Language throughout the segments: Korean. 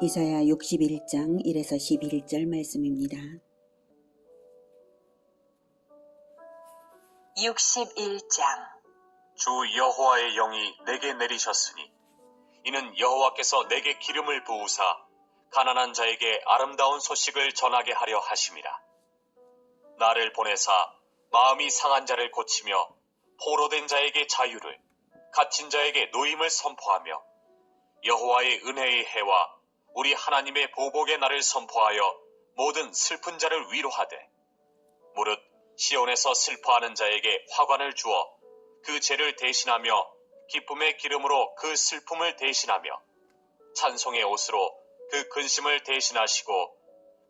이사야 61장 1에서 11절 말씀입니다. 61장. 주 여호와의 영이 내게 내리셨으니 이는 여호와께서 내게 기름을 부으사 가난한 자에게 아름다운 소식을 전하게 하려 하심이라. 나를 보내사 마음이 상한 자를 고치며 포로된 자에게 자유를, 갇힌 자에게 노임을 선포하며 여호와의 은혜의 해와 우리 하나님의 보복의 날을 선포하여 모든 슬픈 자를 위로하되 무릇 시온에서 슬퍼하는 자에게 화관을 주어 그 죄를 대신하며 기쁨의 기름으로 그 슬픔을 대신하며 찬송의 옷으로 그 근심을 대신하시고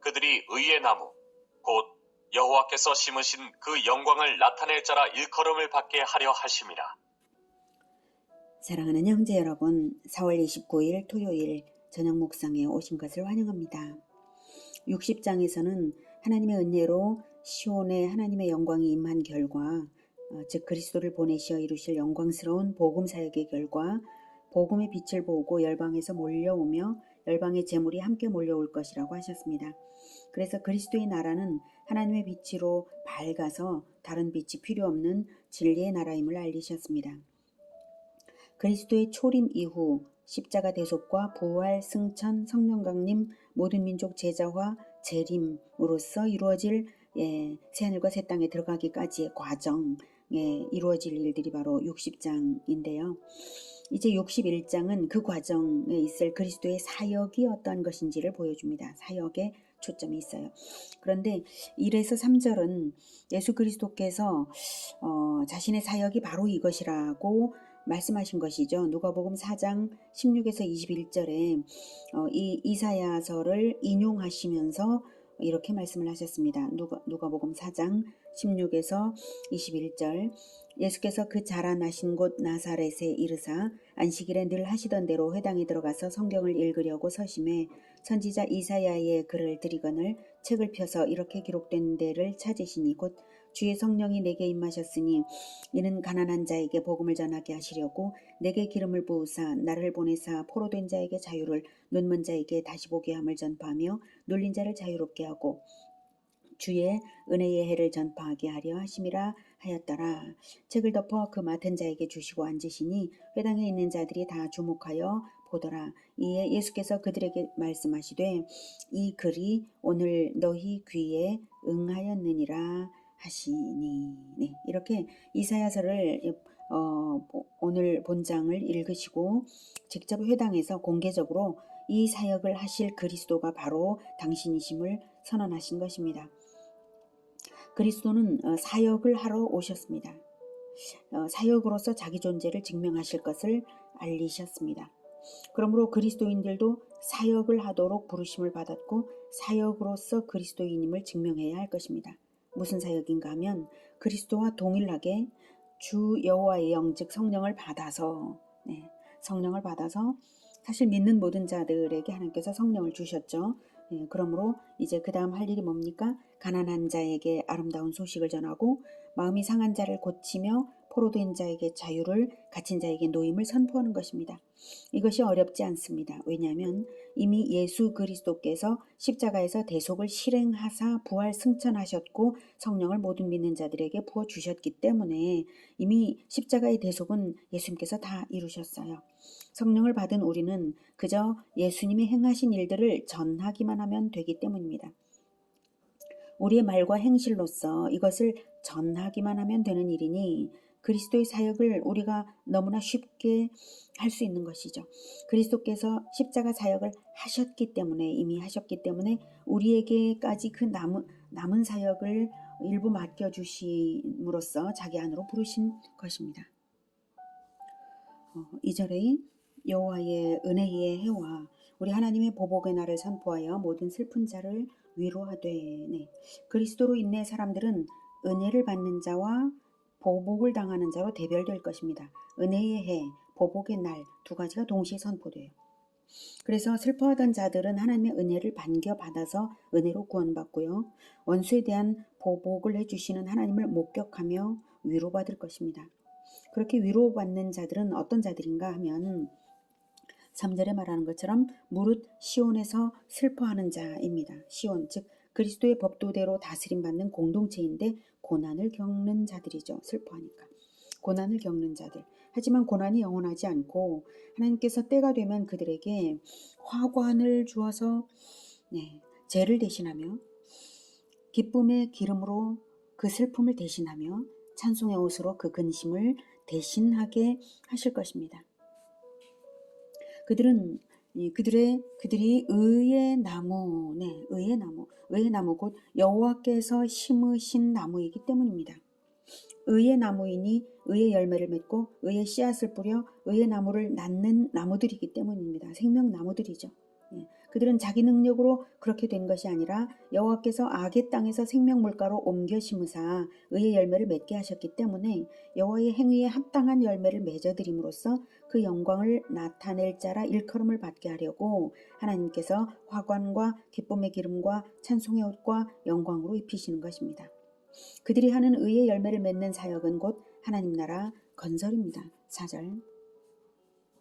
그들이 의의 나무 곧 여호와께서 심으신 그 영광을 나타낼 자라 일컬음을 받게 하려 하심이라. 사랑하는 형제 여러분, 4월 29일 토요일 저녁 묵상에 오신 것을 환영합니다. 60장에서는 하나님의 은혜로 시온에 하나님의 영광이 임한 결과, 즉 그리스도를 보내시어 이루실 영광스러운 복음 사역의 결과 복음의 빛을 보고 열방에서 몰려오며 열방의 재물이 함께 몰려올 것이라고 하셨습니다. 그래서 그리스도의 나라는 하나님의 빛으로 밝아서 다른 빛이 필요 없는 진리의 나라임을 알리셨습니다. 그리스도의 초림 이후 십자가 대속과 부활, 승천, 성령 강림, 모든 민족 제자화, 재림으로써 이루어질 새하늘과 새 땅에 들어가기까지의 과정에 이루어질 일들이 바로 60장인데요. 이제 61장은 그 과정에 있을 그리스도의 사역이 어떠한 것인지를 보여줍니다. 사역에 초점이 있어요. 그런데 1에서 3절은 예수 그리스도께서 자신의 사역이 바로 이것이라고 말씀하신 것이죠. 누가복음 4장 16에서 21절에 이 이사야서를 인용하시면서 이렇게 말씀을 하셨습니다. 누가복음 4장 16에서 21절 예수께서 그 자라나신 곳 나사렛에 이르사 안식일에 늘 하시던 대로 회당에 들어가서 성경을 읽으려고 서심해 선지자 이사야의 글을 들이거늘 책을 펴서 이렇게 기록된 데를 찾으시니 곧 주의 성령이 내게 임하셨으니 이는 가난한 자에게 복음을 전하게 하시려고 내게 기름을 부으사 나를 보내사 포로된 자에게 자유를, 눈먼 자에게 다시 보게 함을 전파하며 눌린 자를 자유롭게 하고 주의 은혜의 해를 전파하게 하려 하심이라 하였더라. 책을 덮어 그 맡은 자에게 주시고 앉으시니 회당에 있는 자들이 다 주목하여 보더라. 이에 예수께서 그들에게 말씀하시되 이 글이 오늘 너희 귀에 응하였느니라 하시니. 네, 이렇게 이사야서를 오늘 본장을 읽으시고 직접 회당에서 공개적으로 이 사역을 하실 그리스도가 바로 당신이심을 선언하신 것입니다. 그리스도는 사역을 하러 오셨습니다. 사역으로서 자기 존재를 증명하실 것을 알리셨습니다. 그러므로 그리스도인들도 사역을 하도록 부르심을 받았고 사역으로서 그리스도인임을 증명해야 할 것입니다. 무슨 사역인가 하면 그리스도와 동일하게 주 여호와의 영 즉 성령을 받아서 성령을 받아서 사실 믿는 모든 자들에게 하나님께서 성령을 주셨죠. 그러므로 이제 그 다음 할 일이 뭡니까? 가난한 자에게 아름다운 소식을 전하고 마음이 상한 자를 고치며 포로된 자에게 자유를, 갇힌 자에게 노임을 선포하는 것입니다. 이것이 어렵지 않습니다. 왜냐하면 이미 예수 그리스도께서 십자가에서 대속을 실행하사 부활 승천하셨고 성령을 모든 믿는 자들에게 부어주셨기 때문에 이미 십자가의 대속은 예수님께서 다 이루셨어요. 성령을 받은 우리는 그저 예수님이 행하신 일들을 전하기만 하면 되기 때문입니다. 우리의 말과 행실로서 이것을 전하기만 하면 되는 일이니 그리스도의 사역을 우리가 너무나 쉽게 할 수 있는 것이죠. 그리스도께서 십자가 사역을 하셨기 때문에 이미 하셨기 때문에 우리에게까지 그 남은 사역을 일부 맡겨주심으로써 자기 안으로 부르신 것입니다. 2절에 여호와의 은혜의 해와 우리 하나님의 보복의 날을 선포하여 모든 슬픈 자를 위로하되. 그리스도로 인해 사람들은 은혜를 받는 자와 보복을 당하는 자로 대별될 것입니다. 은혜의 해, 보복의 날 두 가지가 동시에 선포돼요. 그래서 슬퍼하던 자들은 하나님의 은혜를 반겨받아서 은혜로 구원받고요. 원수에 대한 보복을 해주시는 하나님을 목격하며 위로받을 것입니다. 그렇게 위로받는 자들은 어떤 자들인가 하면 3절에 말하는 것처럼 무릇 시온에서 슬퍼하는 자입니다. 시온, 즉 그리스도의 법도대로 다스림받는 공동체인데 고난을 겪는 자들이죠. 슬퍼하니까. 고난을 겪는 자들. 하지만 고난이 영원하지 않고 하나님께서 때가 되면 그들에게 화관을 주어서 죄를 대신하며 기쁨의 기름으로 그 슬픔을 대신하며 찬송의 옷으로 그 근심을 대신하게 하실 것입니다. 그들이 의의 나무, 의의 나무 곧 여호와께서 심으신 나무이기 때문입니다. 의의 나무이니 의의 열매를 맺고 의의 씨앗을 뿌려 의의 나무를 낳는 나무들이기 때문입니다. 생명 나무들이죠. 그들은 자기 능력으로 그렇게 된 것이 아니라 여호와께서 악의 땅에서 생명 물가로 옮겨 심으사 의의 열매를 맺게 하셨기 때문에 여호와의 행위에 합당한 열매를 맺어드림으로써 그 영광을 나타낼 자라 일컬음을 받게 하려고 하나님께서 화관과 기쁨의 기름과 찬송의 옷과 영광으로 입히시는 것입니다. 그들이 하는 의의 열매를 맺는 사역은 곧 하나님 나라 건설입니다. 4절.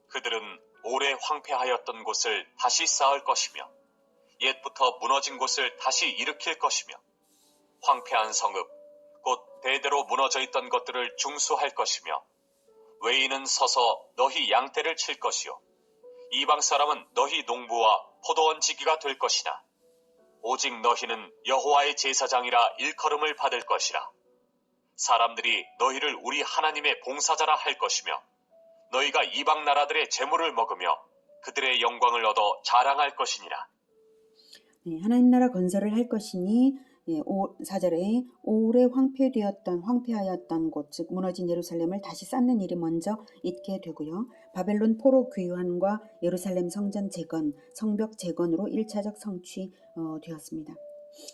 그들은 오래 황폐하였던 곳을 다시 쌓을 것이며 옛부터 무너진 곳을 다시 일으킬 것이며 황폐한 성읍 곧 대대로 무너져 있던 것들을 중수할 것이며 외인은 서서 너희 양떼를 칠 것이요 이방 사람은 너희 농부와 포도원 지기가 될 것이나 오직 너희는 여호와의 제사장이라 일컬음을 받을 것이라. 사람들이 너희를 우리 하나님의 봉사자라 할 것이며 너희가 이방 나라들의 재물을 먹으며 그들의 영광을 얻어 자랑할 것이니라. 하나님 나라 건설을 할 것이니 4절에 오래 황폐하였던 곳, 즉 무너진 예루살렘을 다시 쌓는 일이 먼저 있게 되고요. 바벨론 포로 귀환과 예루살렘 성전 재건, 성벽 재건으로 1차적 성취되었습니다.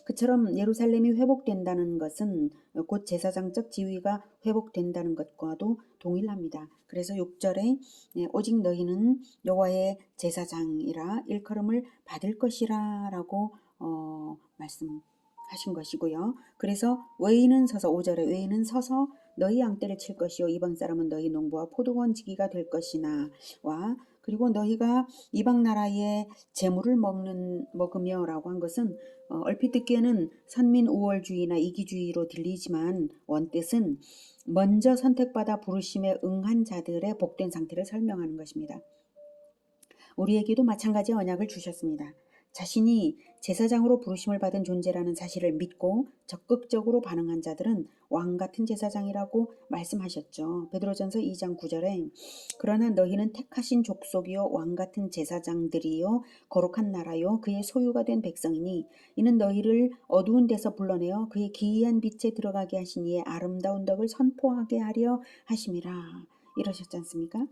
그처럼 예루살렘이 회복된다는 것은 곧 제사장적 지위가 회복된다는 것과도 동일합니다. 그래서 6절에 오직 너희는 여호와의 제사장이라 일컬음을 받을 것이라 라고 말씀하신 것이고요. 그래서 외인은 서서 5절에 외인은 서서 너희 양떼를 칠 것이요 이방 사람은 너희 농부와 포도원 지기가 될 것이나 와 그리고 너희가 이방 나라의 재물을 먹으며 라고 한 것은 얼핏 듣기에는 선민 우월주의나 이기주의로 들리지만 원뜻은 먼저 선택받아 부르심에 응한 자들의 복된 상태를 설명하는 것입니다. 우리에게도 마찬가지의 언약을 주셨습니다. 자신이 제사장으로 부르심을 받은 존재라는 사실을 믿고 적극적으로 반응한 자들은 왕같은 제사장이라고 말씀하셨죠. 베드로전서 2장 9절에 그러나 너희는 택하신 족속이요 왕같은 제사장들이요 거룩한 나라요 그의 소유가 된 백성이니 이는 너희를 어두운 데서 불러내어 그의 기이한 빛에 들어가게 하신 이의 아름다운 덕을 선포하게 하려 하심이라 이러셨지 않습니까?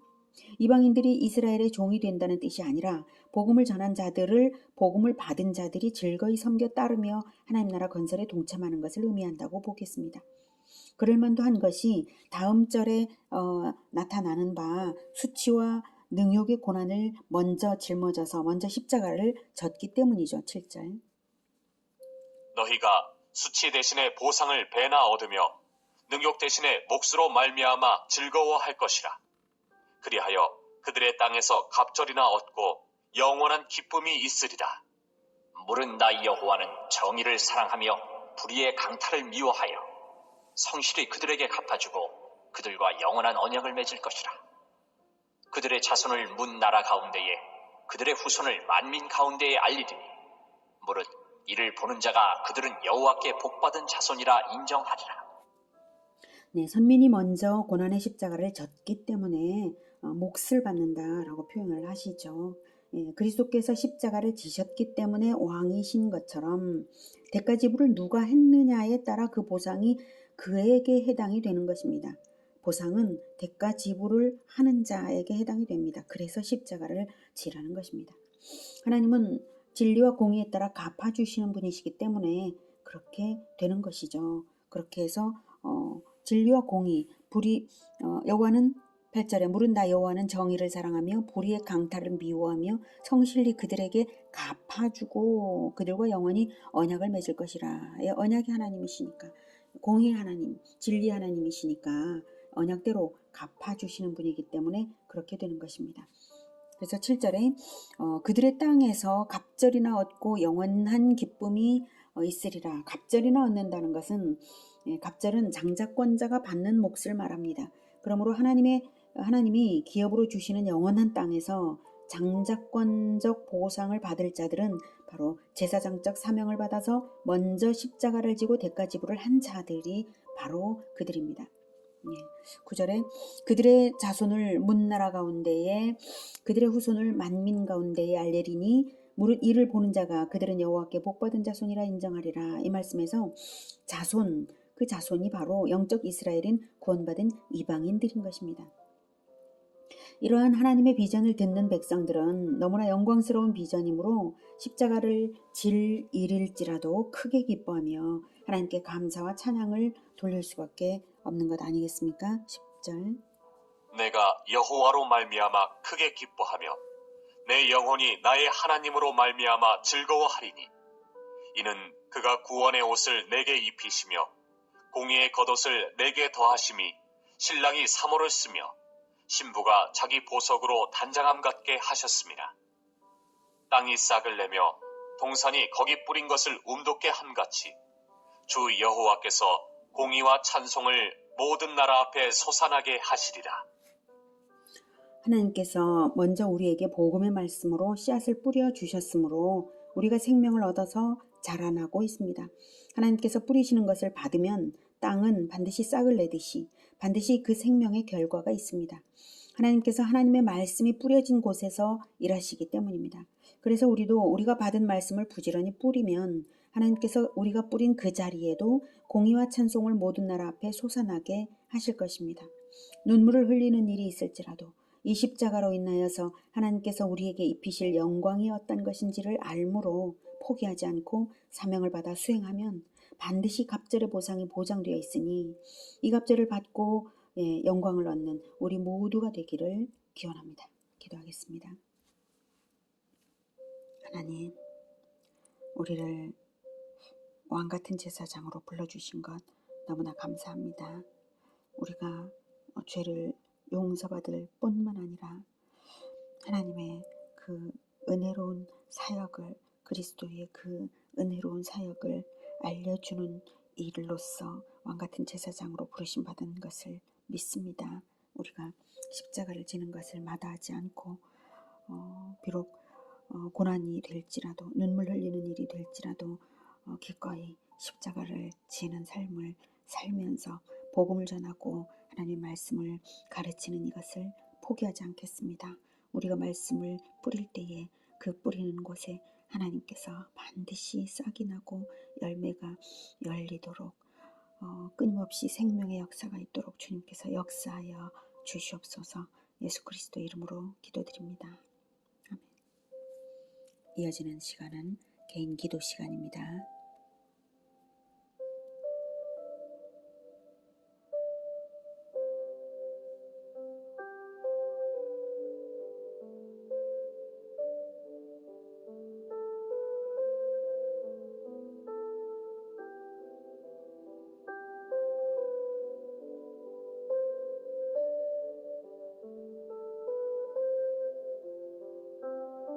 이방인들이 이스라엘의 종이 된다는 뜻이 아니라 복음을 전한 자들을 복음을 받은 자들이 즐거이 섬겨 따르며 하나님 나라 건설에 동참하는 것을 의미한다고 보겠습니다. 그럴만도 한 것이 다음 절에 나타나는 바 수치와 능욕의 고난을 먼저 짊어져서 먼저 십자가를 졌기 때문이죠. 7절. 너희가 수치 대신에 보상을 배나 얻으며 능욕 대신에 몫으로 말미암아 즐거워할 것이라. 그리하여 그들의 땅에서 갑절이나 얻고 영원한 기쁨이 있으리라. 물은 나 여호와는 정의를 사랑하며 불의의 강탈을 미워하여 성실히 그들에게 갚아주고 그들과 영원한 언약을 맺을 것이라. 그들의 자손을 문 나라 가운데에 그들의 후손을 만민 가운데에 알리리니 무릇 이를 보는 자가 그들은 여호와께 복받은 자손이라 인정하리라. 선민이 먼저 고난의 십자가를 졌기 때문에 몫을 받는다라고 표현을 하시죠. 그리스도께서 십자가를 지셨기 때문에 왕이신 것처럼 대가 지불을 누가 했느냐에 따라 그 보상이 그에게 해당이 되는 것입니다. 보상은 대가 지불을 하는 자에게 해당이 됩니다. 그래서 십자가를 지라는 것입니다. 하나님은 진리와 공의에 따라 갚아주시는 분이시기 때문에 그렇게 되는 것이죠. 그렇게 해서 진리와 공의, 여호와는 8절에 물은 나 여호와는 정의를 사랑하며 불의의 강탈을 미워하며 성실히 그들에게 갚아주고 그들과 영원히 언약을 맺을 것이라. 언약이 하나님이시니까 공의의 하나님, 진리의 하나님이시니까 언약대로 갚아주시는 분이기 때문에 그렇게 되는 것입니다. 그래서 7절에 그들의 땅에서 갑절이나 얻고 영원한 기쁨이 있으리라. 갑절이나 얻는다는 것은 갑절은 장자권자가 받는 몫을 말합니다. 그러므로 하나님이 기업으로 주시는 영원한 땅에서 장자권적 보상을 받을 자들은 바로 제사장적 사명을 받아서 먼저 십자가를 지고 대가 지불을 한 자들이 바로 그들입니다. 9절에 그들의 자손을 문나라 가운데에 그들의 후손을 만민 가운데에 알리리니 무릇 이를 보는 자가 그들은 여호와께 복받은 자손이라 인정하리라. 이 말씀에서 자손, 그 자손이 바로 영적 이스라엘인 구원받은 이방인들인 것입니다. 이러한 하나님의 비전을 듣는 백성들은 너무나 영광스러운 비전이므로 십자가를 질 일일지라도 크게 기뻐하며 하나님께 감사와 찬양을 돌릴 수밖에 없는 것 아니겠습니까? 10절 내가 여호와로 말미암아 크게 기뻐하며 내 영혼이 나의 하나님으로 말미암아 즐거워하리니 이는 그가 구원의 옷을 내게 입히시며 공의의 겉옷을 내게 더하심이 신랑이 사모를 쓰며 신부가 자기 보석으로 단장함 같게 하셨습니다. 땅이 싹을 내며 동산이 거기 뿌린 것을 움돋게 함같이 주 여호와께서 공의와 찬송을 모든 나라 앞에 솟아나게 하시리라. 하나님께서 먼저 우리에게 복음의 말씀으로 씨앗을 뿌려 주셨으므로 우리가 생명을 얻어서 자라나고 있습니다. 하나님께서 뿌리시는 것을 받으면 땅은 반드시 싹을 내듯이 반드시 그 생명의 결과가 있습니다. 하나님께서 하나님의 말씀이 뿌려진 곳에서 일하시기 때문입니다. 그래서 우리가 받은 말씀을 부지런히 뿌리면 하나님께서 우리가 뿌린 그 자리에도 공의와 찬송을 모든 나라 앞에 솟아나게 하실 것입니다. 눈물을 흘리는 일이 있을지라도 이 십자가로 인하여서 하나님께서 우리에게 입히실 영광이 어떤 것인지를 알므로 포기하지 않고 사명을 받아 수행하면 반드시 갑절의 보상이 보장되어 있으니 이 갑절을 받고 영광을 얻는 우리 모두가 되기를 기원합니다. 기도하겠습니다. 하나님, 우리를 왕같은 제사장으로 불러주신 것 너무나 감사합니다. 우리가 죄를 용서받을 뿐만 아니라 하나님의 그 은혜로운 사역을 그리스도의 그 은혜로운 사역을 알려주는 일로서 왕같은 제사장으로 부르심 받은 것을 믿습니다. 우리가 십자가를 지는 것을 마다하지 않고 비록 고난이 될지라도 눈물 흘리는 일이 될지라도 기꺼이 십자가를 지는 삶을 살면서 복음을 전하고 하나님의 말씀을 가르치는 이것을 포기하지 않겠습니다. 우리가 말씀을 뿌릴 때에 그 뿌리는 곳에 하나님께서 반드시 싹이 나고 열매가 열리도록 끊임없이 생명의 역사가 있도록 주님께서 역사하여 주시옵소서. 예수 그리스도 이름으로 기도드립니다. 아멘. 이어지는 시간은 개인 기도 시간입니다.